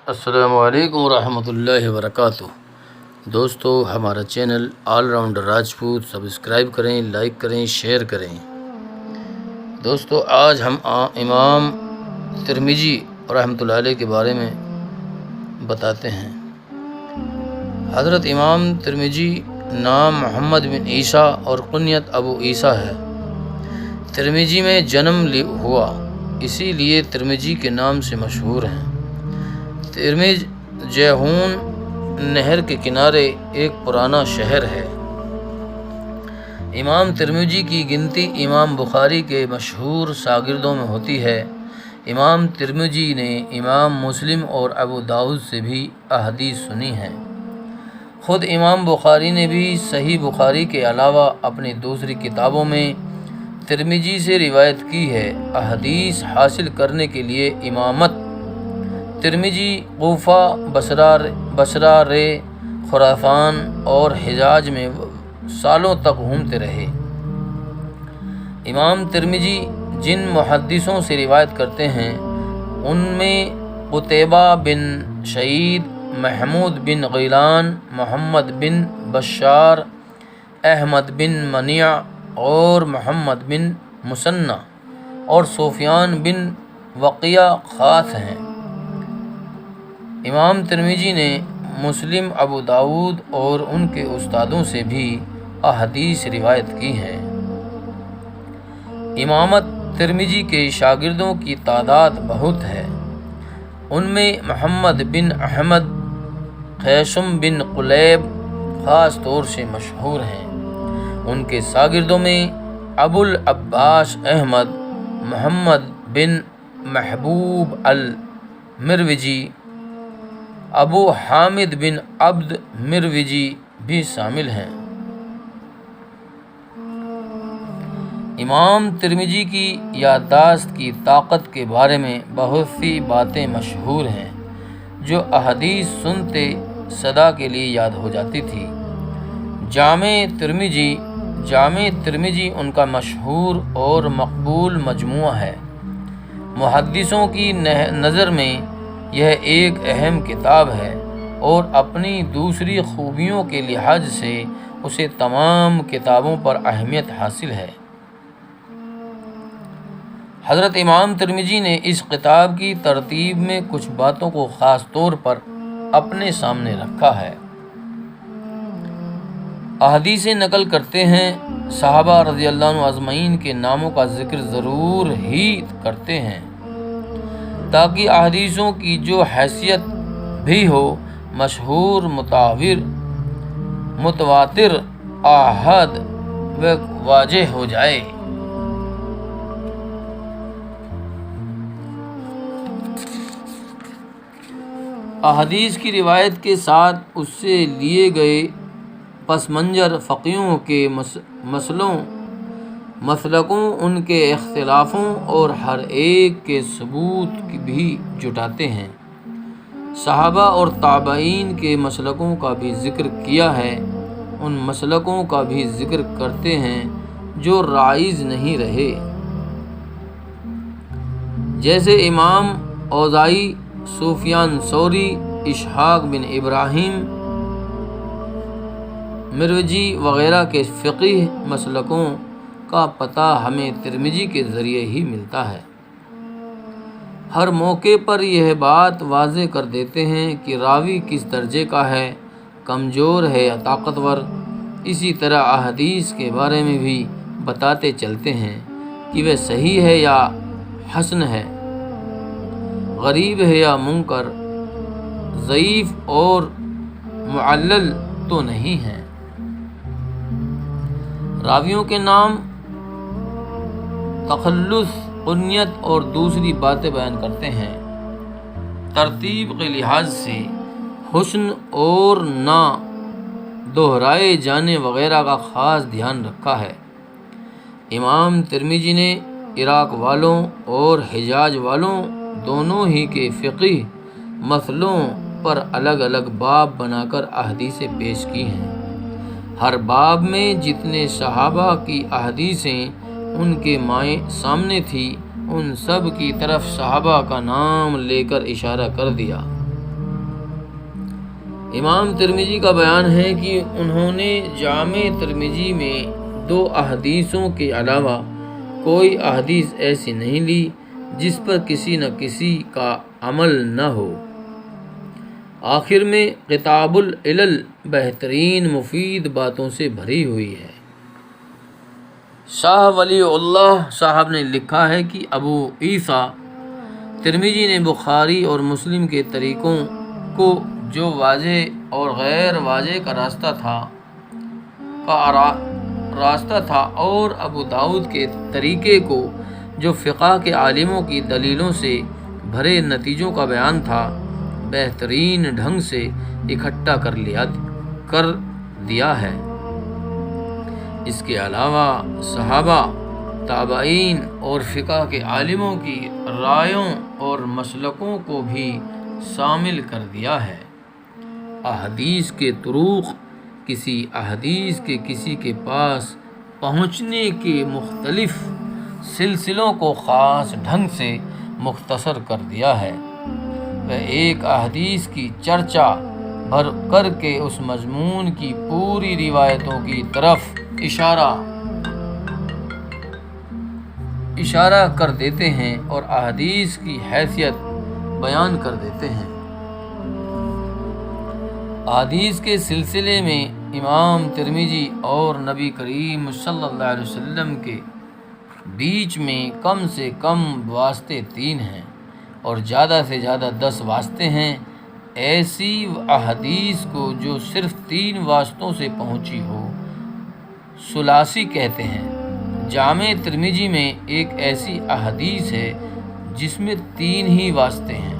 السلام علیکم ورحمۃ اللہ وبرکاتہ۔ دوستو، ہمارا channel all rounder Rajput subscribe کریں، لائک کریں، شیئر کریں۔ دوستو، آج ہم امام ترمذی رحمۃ اللہ علیہ کے بارے میں بتاتے ہیں۔ حضرت امام ترمذی نام محمد بن عیسیٰ اور کنیت ابو عیسیٰ ہے۔ ترمذی میں جنم ہوا، اسی لیے ترمذی کے نام سے مشہور ہیں۔ ترمذ جیحون نہر کے کنارے ایک پرانا شہر ہے۔ امام ترمذی کی گنتی امام بخاری کے مشہور شاگردوں میں ہوتی ہے۔ امام ترمذی نے امام مسلم اور ابو داؤد سے بھی احادیث سنی ہیں۔ خود امام بخاری نے بھی صحیح بخاری کے علاوہ اپنی دوسری کتابوں میں ترمذی سے روایت کی ہے۔ احادیث حاصل کرنے کے لیے امامت ترمذی کوفہ، بصرہ، رے، خراسان اور حجاز میں سالوں تک گھومتے رہے۔ امام ترمذی جن محدثوں سے روایت کرتے ہیں ان میں قتیبہ بن سعید، محمود بن غیلان، محمد بن بشار، احمد بن منیع اور محمد بن مثنى اور سفیان بن وقیع خاص ہیں۔ امام ترمذی نے مسلم، ابو داؤد اور ان کے استادوں سے بھی احادیث روایت کی ہیں۔ امامت ترمذی کے شاگردوں کی تعداد بہت ہے۔ ان میں محمد بن احمد، قیسم بن قلیب خاص طور سے مشہور ہیں۔ ان کے شاگردوں میں ابو العباس احمد، محمد بن محبوب المروزی، ابو حامد بن عبد مروزی بھی شامل ہیں۔ امام ترمذی کی یادداشت کی طاقت کے بارے میں بہت سی باتیں مشہور ہیں جو احادیث سنتے سدا کے لیے یاد ہو جاتی تھی۔ جامع ترمذی ان کا مشہور اور مقبول مجموعہ ہے۔ محدثوں کی نظر میں یہ ایک اہم کتاب ہے اور اپنی دوسری خوبیوں کے لحاظ سے اسے تمام کتابوں پر اہمیت حاصل ہے۔ حضرت امام ترمذی نے اس کتاب کی ترتیب میں کچھ باتوں کو خاص طور پر اپنے سامنے رکھا ہے۔ احادیثیں نقل کرتے ہیں، صحابہ رضی اللہ عنہ اجمعین کے ناموں کا ذکر ضرور ہی کرتے ہیں تاکہ احادیثوں کی جو حیثیت بھی ہو، مشہور، متواتر، احاد و واضح ہو جائے۔ احادیث کی روایت کے ساتھ اس سے لیے گئے پس منظر، فقیہوں کے مسلکوں، ان کے اختلافوں اور ہر ایک کے ثبوت بھی جٹاتے ہیں۔ صحابہ اور تابعین کے مسلکوں کا بھی ذکر کیا ہے، ان مسلکوں کا بھی ذکر کرتے ہیں جو رائج نہیں رہے، جیسے امام اوزاعی، سفیان ثوری، اسحاق بن ابراہیم مروزی وغیرہ کے فقہی مسلکوں کا پتہ ہمیں ترمذی کے ذریعے ہی ملتا ہے۔ ہر موقع پر یہ بات واضح کر دیتے ہیں کہ راوی کس درجے کا ہے، کمزور ہے یا طاقتور۔ اسی طرح احادیث کے بارے میں بھی بتاتے چلتے ہیں کہ وہ صحیح ہے یا حسن ہے، غریب ہے یا منکر، ضعیف اور معلل تو نہیں ہے۔ راویوں کے نام، تخلص، کنیت اور دوسری باتیں بیان کرتے ہیں۔ ترتیب کے لحاظ سے حسن اور نہ دہرائے جانے وغیرہ کا خاص دھیان رکھا ہے۔ امام ترمذی نے عراق والوں اور حجاز والوں دونوں ہی کے فقہی مسئلوں پر الگ الگ باب بنا کر احادیثیں پیش کی ہیں۔ ہر باب میں جتنے صحابہ کی احادیثیں ان کے سامنے تھی، ان سب کی طرف صحابہ کا نام لے کر اشارہ کر دیا۔ امام ترمذی کا بیان ہے کہ انہوں نے جامع ترمذی میں 2 احادیثوں کے علاوہ کوئی احادیث ایسی نہیں لی جس پر کسی نہ کسی کا عمل نہ ہو۔ آخر میں کتاب العلل بہترین مفید باتوں سے بھری ہوئی ہے۔ شاہ ولی اللہ صاحب نے لکھا ہے کہ ابو عیسیٰ ترمذی نے بخاری اور مسلم کے طریقوں کو جو واضح اور غیر واضح کا راستہ تھا اور ابو داؤد کے طریقے کو جو فقہ کے عالموں کی دلیلوں سے بھرے نتیجوں کا بیان تھا، بہترین ڈھنگ سے اکٹھا کر دیا ہے۔ اس کے علاوہ صحابہ، تابعین اور فقہ کے عالموں کی رائوں اور مسلکوں کو بھی شامل کر دیا ہے۔ احادیث کے طرق کسی احادیث کے کسی کے پاس پہنچنے کے مختلف سلسلوں کو خاص ڈھنگ سے مختصر کر دیا ہے۔ وہ ایک احادیث کی چرچا بھر کر کے اس مضمون کی پوری روایتوں کی طرف اشارہ کر دیتے ہیں اور احادیث کی حیثیت بیان کر دیتے ہیں۔ احادیث کے سلسلے میں امام ترمذی اور نبی کریم صلی اللہ علیہ وسلم کے بیچ میں کم سے کم واسطے 3 ہیں اور زیادہ سے زیادہ 10 واسطے ہیں۔ ایسی احادیث کو جو صرف 3 واسطوں سے پہنچی ہو ثلاثی کہتے ہیں۔ جامع ترمذی میں ایک ایسی احادیث ہے جس میں 3 ہی واسطے ہیں۔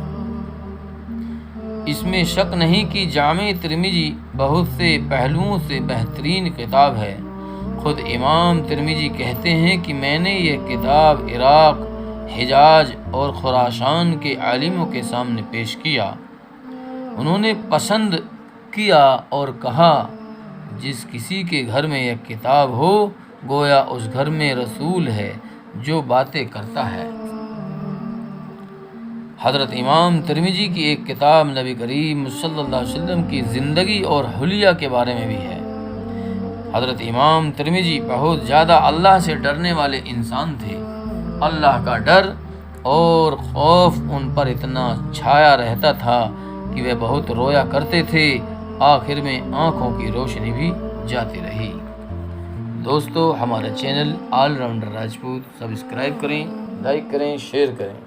اس میں شک نہیں کہ جامع ترمذی بہت سے پہلوؤں سے بہترین کتاب ہے۔ خود امام ترمذی کہتے ہیں کہ میں نے یہ کتاب عراق، حجاز اور خراسان کے عالموں کے سامنے پیش کیا۔ انہوں نے پسند کیا اور کہا، جس کسی کے گھر میں یہ کتاب ہو گویا اس گھر میں رسول ہے جو باتیں کرتا ہے۔ حضرت امام ترمذی کی ایک کتاب نبی کریم صلی اللہ علیہ وسلم کی زندگی اور حلیہ کے بارے میں بھی ہے۔ حضرت امام ترمذی بہت زیادہ اللہ سے ڈرنے والے انسان تھے۔ اللہ کا ڈر اور خوف ان پر اتنا چھایا رہتا تھا کہ وہ بہت رویا کرتے تھے، آخر میں آنکھوں کی روشنی بھی جاتی رہی۔ دوستو، ہمارا channel all rounder Rajput subscribe کریں، لائک کریں، شیئر کریں۔